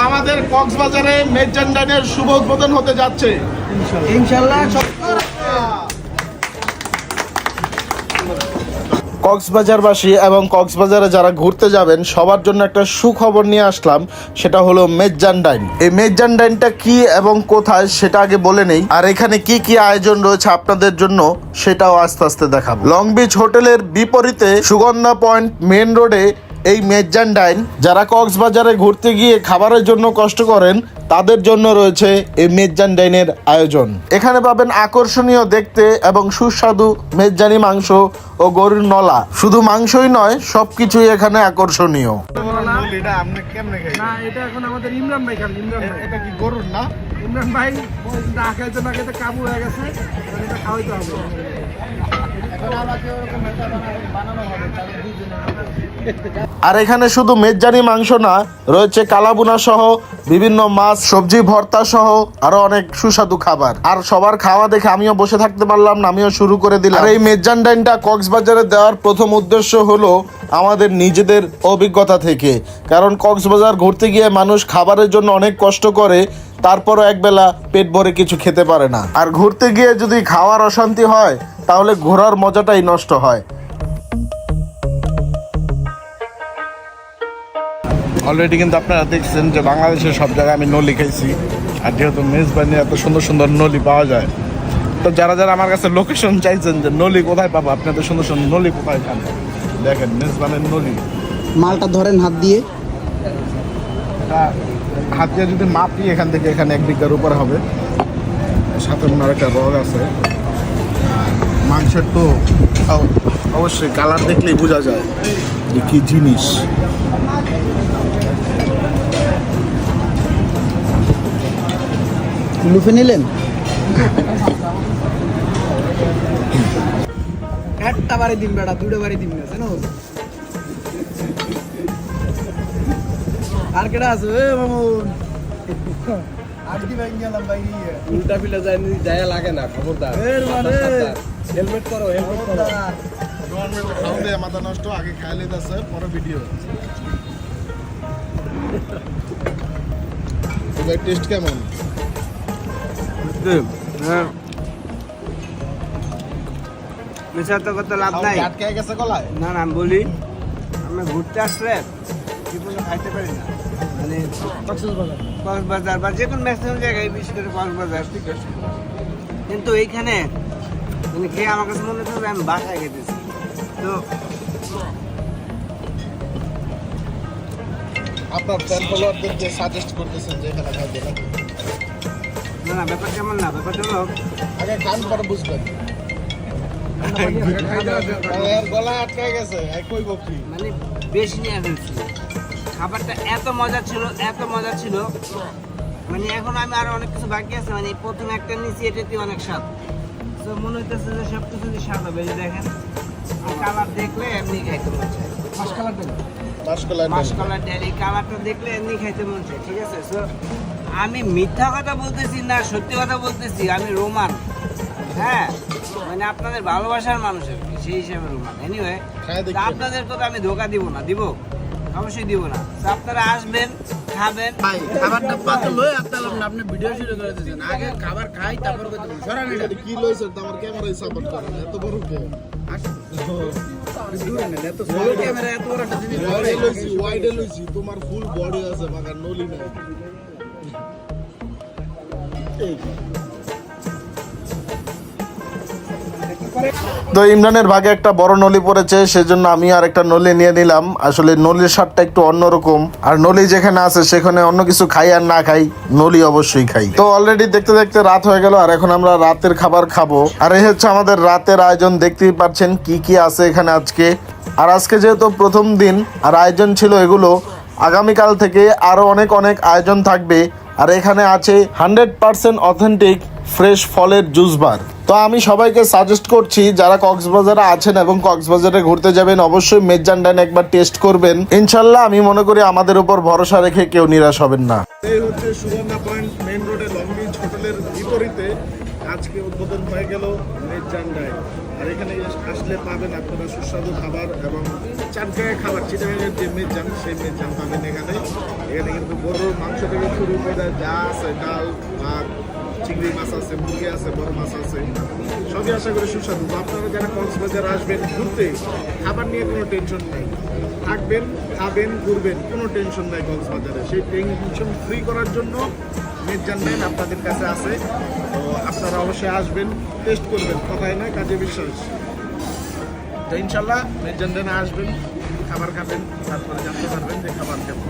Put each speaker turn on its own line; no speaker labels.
আমাদের কক্সবাজারে মেজান্ডাইনের শুভ উদ্বোধন হতে যাচ্ছে
ইনশাআল্লাহ।
কক্সবাজারবাসী এবং কক্সবাজারে যারা ঘুরতে যাবেন সবার জন্য একটা সুখবর নিয়ে আসলাম, সেটা হলো মেজান্ডাইন। এই মেজান্ডাইনটা কি এবং কোথায় সেটা আগে বলে নেই, আর এখানে কি কি আয়োজন রয়েছে আপনাদের জন্য সেটাও আস্তে আস্তে দেখাবো। লং বিচ হোটেলের বিপরীতে সুগন্ধা পয়েন্ট মেন রোডে এই মেজান্ডাইন। যারা কক্সবাজারে ঘুরতে গিয়ে খাবারের জন্য কষ্ট করেন তাদের জন্য রয়েছে এই মেজান্ডাইনের আয়োজন। এখানে পাবেন আকর্ষণীয় দেখতে এবং সুস্বাদু মেজানি মাংস ও গরুর নলা। শুধু মাংসই নয়, সবকিছুই এখানে আকর্ষণীয়।
না, এটা এখন আমাদের ইমরান ভাই খান। ইমরান ভাই,
এটা কি গরুর না?
ইমরান ভাই না খাইতে না খাইতে কাবু হয়ে গেছে, এটা খাওয়াইতে হবে।
আর এখানে শুধু মেজানি মাংস না, রয়েছে কালাবুনা সহ বিভিন্ন মাছ, সবজি ভর্তা সহ আরো অনেক সুস্বাদু খাবার। আর সবার খাওয়া দেখে আমিও বসে থাকতে পারলাম না, আমিও শুরু করে দিলাম। আর এই মেজান্ডাইনটা কক্সবাজারে দেওয়ার প্রথম উদ্দেশ্য হলো আমাদের নিজেদের অভিজ্ঞতা থেকে, কারণ কক্সবাজার ঘুরতে গিয়ে মানুষ খাবারের জন্য অনেক কষ্ট করে, তারপরও একবেলা পেট ভরে কিছু খেতে পারে না। আর ঘুরতে গিয়ে যদি খাওয়ার অশান্তি হয় তাহলে ঘোরার মজাটাই নষ্ট হয়। অলরেডি কিন্তু আপনারা দেখছেন যে বাংলাদেশের সব জায়গায় আমি নলি খাইছি, আর যেহেতু মেজবানি এত সুন্দর সুন্দর নলি পাওয়া যায়, তো যারা যারা আমার কাছে লোকেশন চাইছেন যে নলি কোথায় পাবো, আপনাদের সুন্দর সুন্দর নলি কোথায় খান, দেখেন মেজবানের নলি।
মালটা ধরেন হাত দিয়ে,
হাত দিয়ে যদি মাপি এখান থেকে এখানে 1 বিঘার উপরে হবে। সাথে মনে একটা রগ আছে। মাংসের তো অবশ্যই কালার দেখলেই বোঝা যায় যে কি জিনিস।
লুফে নিলেন একটা বাড়ি দিন বেড়া, দুটো বাড়ি দিন না জানো। আর কেডা আছে মামুন? আজকে ভাই গেলাম ভাই, উল্টা পিলা যায় লাগে না, খবরদার। হেলমেট করো, হেলমেট করো।
খাও দে, মাথা নষ্ট, আগে খাই লইতাছে পরে ভিডিও। এবার টেস্ট কেমন?
হ্যাঁ, মিশা তো কত লাভ নাই।
আটকে গেছে গলায়।
না না, আমি বলি আমরা ঘুরতে আসলে জীবনে খাইতে পারি না, মানে কক্সবাজার বা যে কোনো ম্যাক্সিমাম জায়গায়, বিশেষ করে কক্সবাজার। কিন্তু এইখানে মানে খেয়ে আমার কাছে মনে হচ্ছে আমি বাসায় খেতেছি। তো
আপনার ফ্যান ফলোয়ারদের যে সাজেস্ট করতেছেন যে এখানে খাইতে নাকি?
না না, ব্যাপার কেমন না, ব্যাপারটা হলো
আগে খান পরে বুঝবেন। গলা আটকে গেছে, কই বকরি
মানে বেশি নিয়ে ফেলছি। খাবারটা এত মজা ছিল, এত মজা ছিল, মানে এখন আমি আরো অনেক কিছু বাকি আছে। মানে প্রথমে একটা নিচে, এটাতে অনেক স্বাদ। তো মনে হইতেছে যে সব কিছু স্বাদ হবে। যে দেখেন কালার দেখলে এমনি খাইতে মন চায়। মাসকলার ডাল, এই কালারটা দেখলে এমনি খাইতে মন চায়। ঠিক আছে, সো আমি মিথ্যা কথা বলতেছি না, সত্যি কথা বলতেছি। আমি রোমান, হ্যাঁ, মানে আপনাদের ভালোবাসার মানুষের সেই হিসাবে রোমান। এনিওয়ে, আপনাদের তো আমি ধোকা দিব না, দিব অবশ্যই দিব না। তো আপনারা আসবেন, খাবেন।
ভাই খাবারটা পাতে লই আপনার আপনি ভিডিও শুরু করে দিয়েছেন, আগে খাবার খাই তারপর কত সরান। এটা
কি লইছে আমার ক্যামেরায় সাপোর্ট করেন এত বড় কে?
দূরে না, এত বড় ক্যামেরা এত বড় একটা জিনিস
ওয়াইডে লইছি, তোমার ফুল বডি আছে, মাগার নলি নাই। তো ইমরানের ভাগে একটা বড় নলি পড়েছে, সেজন্য আমি আর একটা নলি নিয়ে নিলাম। আসলে নলির স্বাদটা একটু অন্যরকম, আর নলি যেখানে আছে সেখানে অন্য কিছু খাই আর না খাই, নলি অবশ্যই খাই। তো অলরেডি দেখতে দেখতে রাত হয়ে গেল, আর এখন আমরা রাতের খাবার খাবো। আর এই হচ্ছে আমাদের রাতের আয়োজন, দেখতেই পাচ্ছেন কি কি আছে এখানে আজকে। আর আজকে যেহেতু প্রথম দিন আর আয়োজন ছিল এগুলো, আগামীকাল থেকে আরো অনেক অনেক আয়োজন থাকবে। আর এখানে আছে 100% অথেন্টিক ফ্রেশ ফলের জুস বার। তো আমি সবাইকে সাজেস্ট করছি যারা কক্সবাজারে আছেন এবং কক্সবাজারে ঘুরতে যাবেন, অবশ্যই মেজান্ডাইন একবার টেস্ট করবেন। ইনশাল্লাহ আমি মনে করি আমাদের উপর ভরসা রেখে কেউ নিরাশ হবেন না। এই হচ্ছে সুগন্ধা পয়েন্ট মেইন রোডে লং বিচ হোটেলের বিপরীতে আজকে উদ্বোধন হয়ে গেল মেজান্ডাইন। আর এখানে আসলে পাবেন আপনারা সুস্বাদু খাবার এবং চাটগাঁয়ের খাবার চিটাগাঙের যে মেজান সেই মেজান পাবেন এখানে। এখানে কিন্তু গরুর মাংস থেকে শুরু করে যা আছে ডাল ভাত চিংড়ি মাছ আছে, মুরগি আছে, বড় মাছ আছে, সবই আশা করি সুস্বাদু। তো আপনারা যারা কক্সবাজার আসবেন ঘুরতে, খাবার নিয়ে কোনো টেনশন নেই, থাকবেন খাবেন ঘুরবেন, কোনো টেনশন নাই কক্সবাজারে। সেই টেনশন ফ্রি করার জন্য মেজান ম্যান আপনাদের কাছে আছে। তো আপনারা অবশ্যই আসবেন, টেস্ট করবেন, কথাই নয় কাজে বিশ্বাস। তো ইনশাল্লাহ মেজান ম্যানে আসবেন, খাবার খাবেন, তারপরে জানতে পারবেন যে খাবার কেমন।